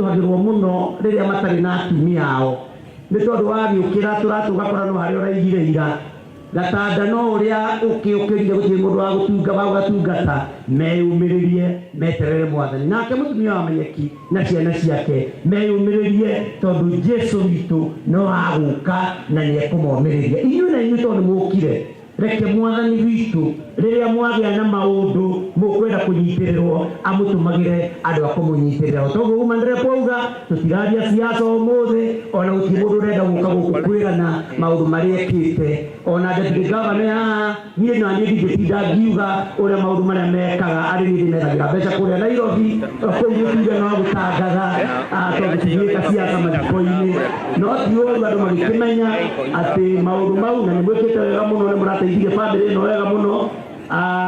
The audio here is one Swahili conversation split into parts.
maritũhagĩrwo mũno rĩrĩa matarĩ na atumia ao nĩ tondũ wagĩũkĩra tũratũgakora no harĩa ũraigire ira gatanda no ũrĩa ũkĩũkĩrire gũtirĩ mũndũ wa gũtungata meyumĩrĩrie meterere Mwathani nake mũtumia wa Menyeki na ciana ciake meyumĩrĩrie tondũ Jesũ witũ no agũka na nĩ ekũmomĩrĩria inyuĩ na inyuĩ tondũ mũkire reke Mwathani witũ rĩrĩa mwagĩa na maũndũ mũkwenda kũnyitĩrĩrwo amũtũmagĩre andũ a kũmũnyitĩrĩra toguo umanire kwauga tũtiraria siasa ũmũthĩ ona gũtirĩ mũndũ ũrenda gũka gũkũ kwĩrana maũndũ marĩa ekĩte ona deputy governor haha niĩ na niĩ ndingĩtinda ngiuga ũrĩa maũndũ marĩa mekaga arĩ niĩ ndĩmethagĩra mbeca kũrĩa Nairobi kũu gũtuge no gũtangatha tondũ tũgĩka siasa mathiko-inĩ no ti ũru andũ magĩkĩmenya atĩ maũndũ mau na nĩ mwĩkĩte wega mũno nĩ mũrateithirie bamĩrĩ ĩno wega mũno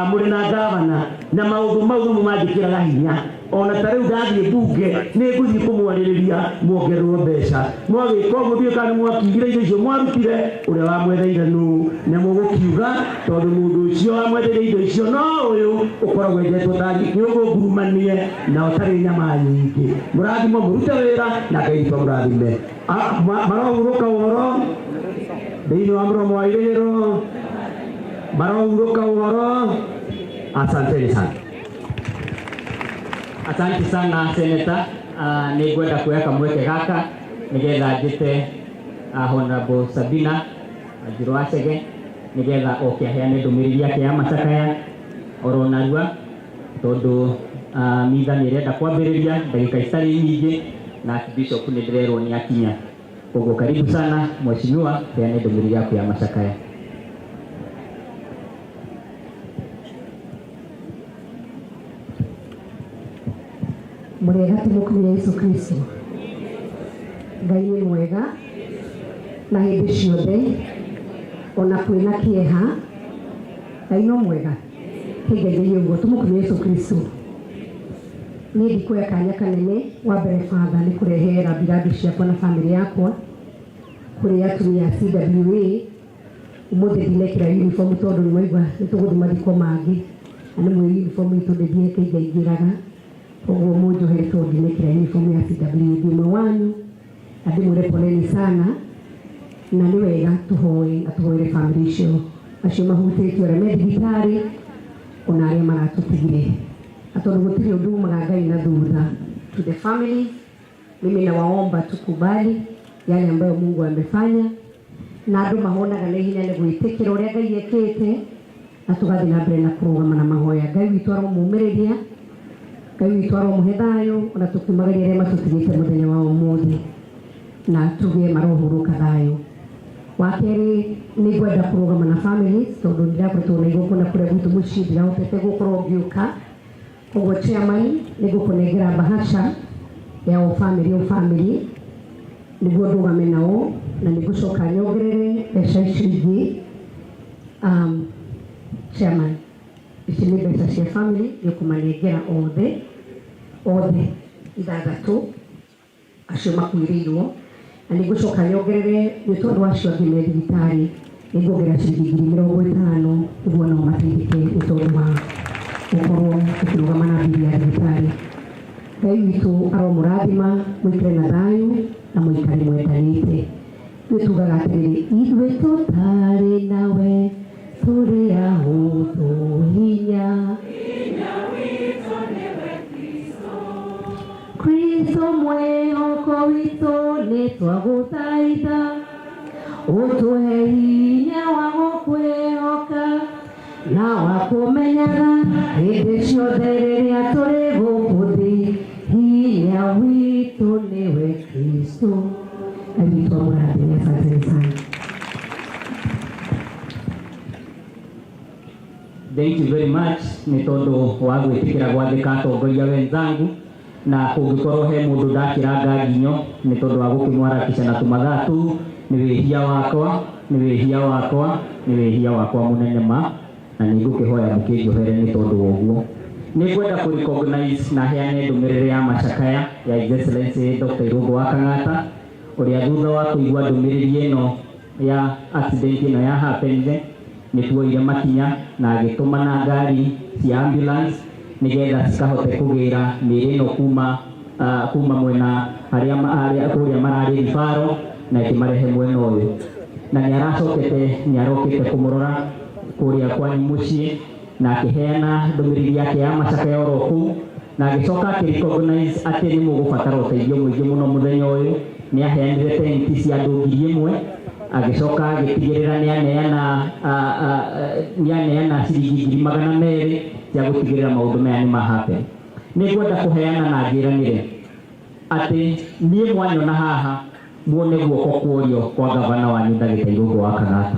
mũrĩ na gavana na maũndũ mau no mũmandĩkĩraga hinya ona ta rĩu ndathiĩ mbunge nĩ ngũthiĩ kũmwarĩrĩria muongererwo mbeca mwagĩka ũguo ndiũĩ kana nĩ mwakigire indo icio mwarutire ũrĩa wamwetheire nũ nĩ mũgũkiuga tondũ mũndũ ũcio wamwetheire indo icio no ũyũ ũkoragwo enjetwo ta nyũngũ ngurumanie na ũtarĩ nyama nyingĩ mũrathimwo mũrute wĩra na Ngai witũ mũrathime marahurũka ũhoro thĩinĩ wa mũromo wa irĩhĩro marahurũka ũhoro asanteni sana. Asante sana Senator. Nĩ ngwenda kuoya kamweke gaka nĩgetha njĩte Honorable Sabina Wanjiru Wachege nĩgetha oke aheane ndũmĩrĩri yake ya macakaya oro narua tondũ mitha nĩ ĩrenda kwambĩrĩria ndagĩka itarĩ nyingĩ na Bishop nĩ ndĩrerwo nĩ akinya. Koguo karibu sana mheshimiwa, heane ndũmĩrĩri yako ya macakaya. Mwega tumukumia Yesu Kristo. Ngai nĩ mwega na hĩndĩ ciothe ona kwĩna kĩeha Ngai no mwega hĩndĩ ũguo tumukumia Yesu Kristo. Niĩ ndikuoya kanya kanene wa mbere Father nĩ kũrehe rambirambi ciakwa na bamĩrĩ yakwa kũrĩ atumia a CWA ũmũthĩ ndinekĩra uniform tondũ nĩ mwaigua nĩ tũgũthiĩ mathiko mangĩ na nĩ mwĩ uniform itũ ndĩngĩingĩraga koguo mũnjohere tondũ ndinekĩra uniform ya CWA ndĩmwe wanyu na ndĩmwĩre poleni sana na nĩ wega tũhoe na tũhoere bamĩrĩ icio acio mahutĩtio arĩa me thibitarĩ ona arĩa maratũtigire tondũ gũtirĩ ũndũ umaga Ngai na thutha. To the family mimi nawaomba tukubali yale ambayo Mungu amefanya na andũ mahonaga na hinya nĩ gwĩtĩkĩra ũrĩa Ngai ekĩte na tũgathiĩ na mbere na kũrũgama na mahoya. Ngai witũ aromũmĩrĩria, Ngai witũ aromũhe thayũ ona tũkiumagaria arĩa matũtigĩte mũthenya wa ũmũthĩ na tũgĩe marohurũka thayũ. Wa kerĩ nĩ ngwenda kũrũgama na family tondũ ndĩrakoretwo na igũkũ na kũrĩa gwitũ mũciĩ ndirahotete gũkorwo ngĩũka. Koguo chairman nĩ ngũkũnengera bahasha ya family nĩguo ndũgame nao na nĩ ngũcoka nyongerere mbeca icio ingĩ. Chairman, ici nĩ mbeca cia family nĩũkũmanengera othe ithathatũ acio makuĩrĩirwo na nĩ ngũcoka nyongerere nĩ tondũ acio angĩ me thibitarĩ nĩ ngũongerera ciringi 50,000 nĩguo nao mateithĩke nĩ tondũ wa gũkorwo ũkĩrũgama na mbiri ya thibitarĩ. Ngai witũ aromũrathima mũikare na thayũ na mũikare mwendanĩte. Nĩ tugaga atĩrĩrĩ ithuĩ tũtarĩ nawe tũrĩ ahũthũ hinya witũ nĩwe Kristo mwĩhoko witũ nĩ twagũthaitha ũtũhe hinya wa gũkwĩhoka na wa kũmenyaga hĩndĩ ciothe rĩrĩa tũrĩ gũkũ thĩ hinya witũ nĩwe Kristo. Ngai witũ amũrathime. Asante sana. Thank you very much nĩ tondũ wa gwĩtĩkĩra gwathĩka atongoria wenzangu na kũngĩkorwo he mũndũ ndakĩranga nginyo nĩ tondũ wa gũkĩmwarakisha na tũmathaa tũu nĩ wĩhia wakwa mũnene ma na nĩ ngũkĩhoya mũkĩnjohere nĩ tondũ wa ũguo. Nĩ ngwenda kũrecognize na heane ndũmĩrĩri ya macakaya ya His Excellency Dr. Irũngũ wa Kang'ata ũrĩa thutha wa kũigua ndũmĩrĩri ĩno ya accident ĩno ya happened nĩ tuoire makinya na agĩtũmana ngari cia ambulance nĩgetha cikahote kũgĩra mĩĩrĩ ĩno kuma kuma mwena haria kuria marari rifaro na ikimarehe mwena uyu na niarokite kumurora kuria kwa mucii na akiheana ndumiriri yake ya macakaya oroku na agicoka akirecognize ati ni mugubatara uteithio mwingi muno muthenya uyu ni aheanire tenti cia andu 1,000 agicoka agitigirira ni aneana ciringi 200 cia gutigirira maundu maya ni mahape. Ni gwenda kuheana na ngiranire ati nie mwanyona haha muone guoko kuorio kwa gavana wa Ndagĩka Irũngũ wa Kang'ata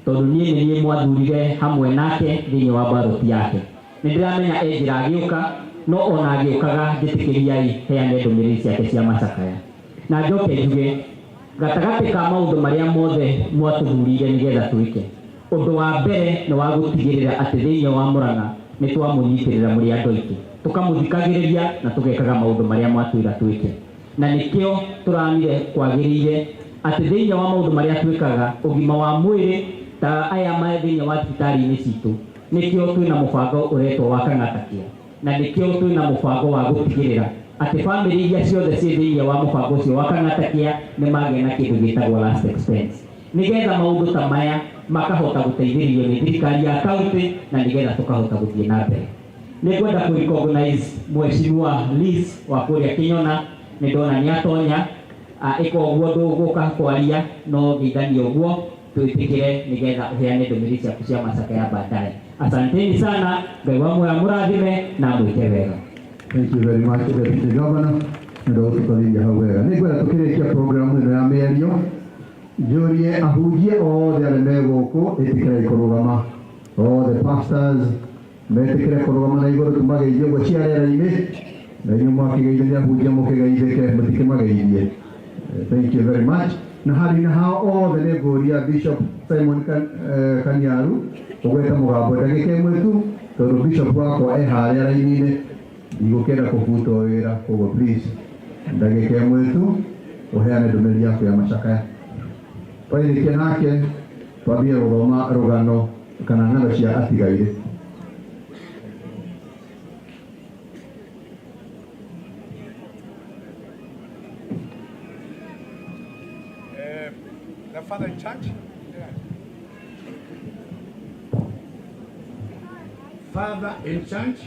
tondu nie mwathurire hamwe nake thiini wa baroti yake. Nindiramenya enjira agiuka no ona agiukaga njitikiriai heane ndumiriri ciake cia macakaya na njoke njuge gatagati ka maundu maria mothe mwatuthurire nigetha twike undu wa mbere ni wa gutigirira ati thiini wa Murang'a ni twamunyitirira muri andu aingi tukamuthikagiriria na tugekaga maundu maria mwatwira twike na nikio turamire kwagirire ati thiini wa maundu maria twikaga ugima wa mwiri ta aya ma thiini wa thibitari-ini citu nikio twina mubango uretwo wa Kang'atakia na nikio twina mubango wa gutigirira ati family iria ciothe ci thiini wa mubango ucio wa Kang'atakia ni magena kindu gitagwo last expense nigetha maundu ta maya makahota guteithĩrĩrio ni thirikari ya kaunti na nigetha tukahota guthie na mbere. Ni kwenda ku recognize Mheshimiwa Liz wa kuria Kinyona ni ndona ni atonya iko uguo nduguka kwaria no githani uguo twitikire nigetha uheane ndumiriri ciaku cia macakaya baadaye. Asanteni sana, Ngai wa moyo murathime na mwike wega. Thank you very much, Deputy Governor. Ndio tukaringa hau wega. Ni kwenda tukirikia program ino ya mĩario njurie ahunjie othe arĩa me gũkũ ĩtĩkĩra kũrũgama, othe pastors metĩkĩre kũrũgama na igũrũ tumageithie ũguo cia rĩera-inĩ na inyuĩ mwakĩgeithia ahunjia mũkĩgeithĩke mũtikĩmageithie. Thank you very much. Na harĩ na hao othe nĩ ngũria Bishop Simon Kaniaru ũgweta mũgambo ndagĩka ĩmwe tu tondũ Bishop wakwa harĩa raini-inĩ igũkĩenda kũbutwo wĩra, koguo please ndagĩka ĩmwe tu ũheane ndũmĩrĩri yaku ya macakaya. Twairĩkia nake twambie gũthoma rũgano kana ng'ano cia atigaire. The father in charge? Yeah. Father in charge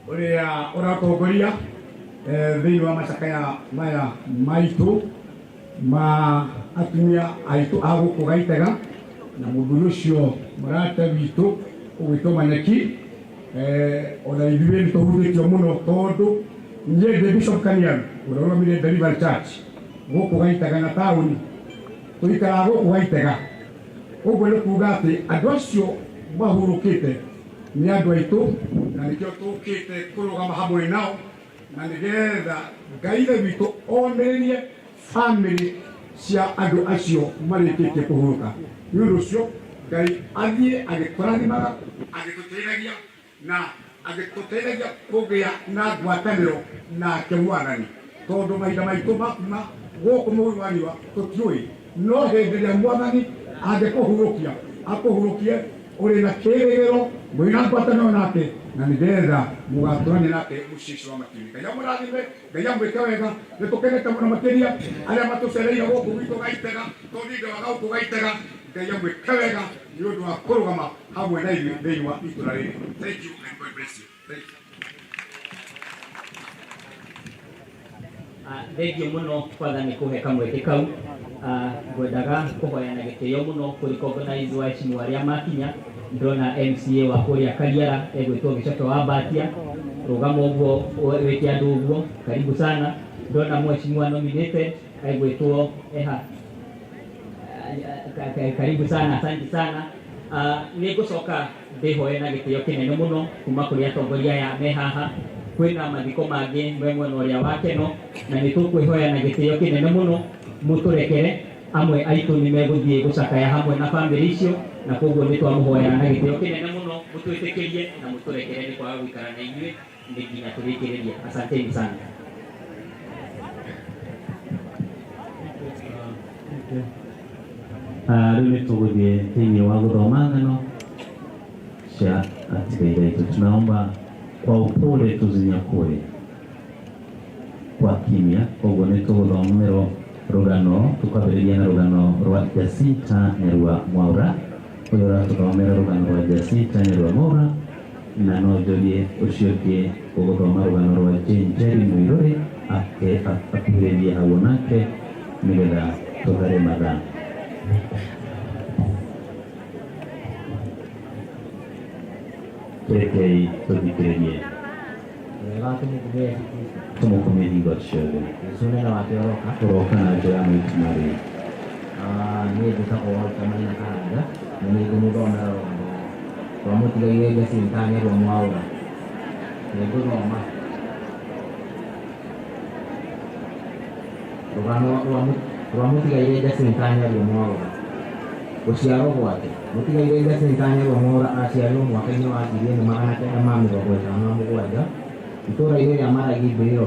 uria uratongoria thiini wa macakaya maya maitu ma atumia aitu aguku gaitega na mundu ucio murata witu ugwitwo Manyeki ona ithuĩ nĩ tũhutĩtio mũno tondũ niĩ Bishop Kaniaru ũrĩa ũrũgamĩrĩire Deliverance Church gũkũ gaitega na taũni tũikaraga gũkũ gaitega. Ũguo nĩ kuuga atĩ andũ acio mahurũkĩte nĩ andũ aitũ na nĩkĩo tũkĩte kũrũgama hamwe nao na nĩgetha Ngai witũ onererie family cia andũ acio marĩkĩtie kũhurũka. Nĩ ũndũ ũcio Ngai athiĩ agĩtũrathimaga agĩtũteithagia na agĩtũteithagia kũgĩa na ngwatanĩro nake Mwathani tondũ mahinda maitũ makuma gũkũ mũhuro wa riũa tũtiũĩ, no hĩndĩ ĩrĩa Mwathani angĩkũhurũkia akũhurũkie ũrĩ na kĩĩrĩgĩro mwĩna ngwatanĩro nake na nĩgetha mũgatũrania nake mũcici wa matu-inĩ. Ngai amũrathime, Ngai amwĩke wega. Nĩ tũkenete mũno makĩria arĩa matũcereire gũkũ gwitũ gaitega tũthinga wa gũkũ gaitega. Ngai amwĩke wega nĩ ũndũ wa kũrũgama hamwe na ithuĩ thĩinĩ wa itũra rĩrĩ. Thank you and God bless you. Thank you. Thengio muno kwanza nĩ kũhe kamweke kau. Ngwendaga kũhoyana gĩtĩo mũno kũrĩ recognize waheshimiwa arĩa makinya. Ndona MCA wa kũrĩa Kariara egwĩtwo Gĩcoke wa Mbatia, rũgama ũguo wĩke andũ ũguo, karibu sana. Ndona mheshimiwa nominated egwĩtwo karibu sana, asante sana. Nĩ ngũcoka ndĩhoe na gĩtĩo kĩnene mũno kuma kũrĩ atongoria aya me haha. Kwĩna mathiko mangĩ mwena ũrĩa wa Keno na nĩ tũkwĩhoya na gĩtĩo kĩnene mũno mũtũrekere amwe aitũ nĩ megũthiĩ gũcakaya hamwe na family icio, na koguo nĩ twamũhoya na gĩtĩo kĩnene mũno mũtwĩtĩkĩrie na mũtũrekere nĩ kwaga gũikara na inyuĩ nĩ nginya tũrĩkĩrĩrie. Asanteni sana. Rĩu nĩ tũgũthiĩ thĩinĩ wa gũthoma ng'ano cia atigaire aitũ. Tunaomba kwa upole tuzinyakue. kwa kimya. Koguo nĩ tũgũthomero rũgano, tũkwambĩrĩria na rũgano rwa Jacinta Nyarua Mwaura. Ũyũ ũratũthomera rũgano rwa Jacinta Nyarua Mwaura, na no njũrie ũcio ũngĩ ũgũthoma rũgano rwa Jane Njeri Mũirũrĩ akuhĩrĩrie hau nake nĩgetha tũthare mathaa. Rekei tũthikĩrĩrie. Tũmũkumie hingo ciothe. Ũroka na njĩra maitũ marĩ. Niĩ njĩtagwo Walter Maina Karanja, na nĩ ngũmũthomera rũgano rwa mũtigairĩ Jacinta Nyarua Mwaura. Nĩ ngũthoma rũgano rwa mũtigairĩ Jacinta Nyarua Mwaura. Gũciarwo gwake. Mũtigairĩ Jacinta Nyarua Mwaura aciarirwo mwaka-inĩ wa 1957 itũũra-inĩ rĩa Maragi, Mbiriro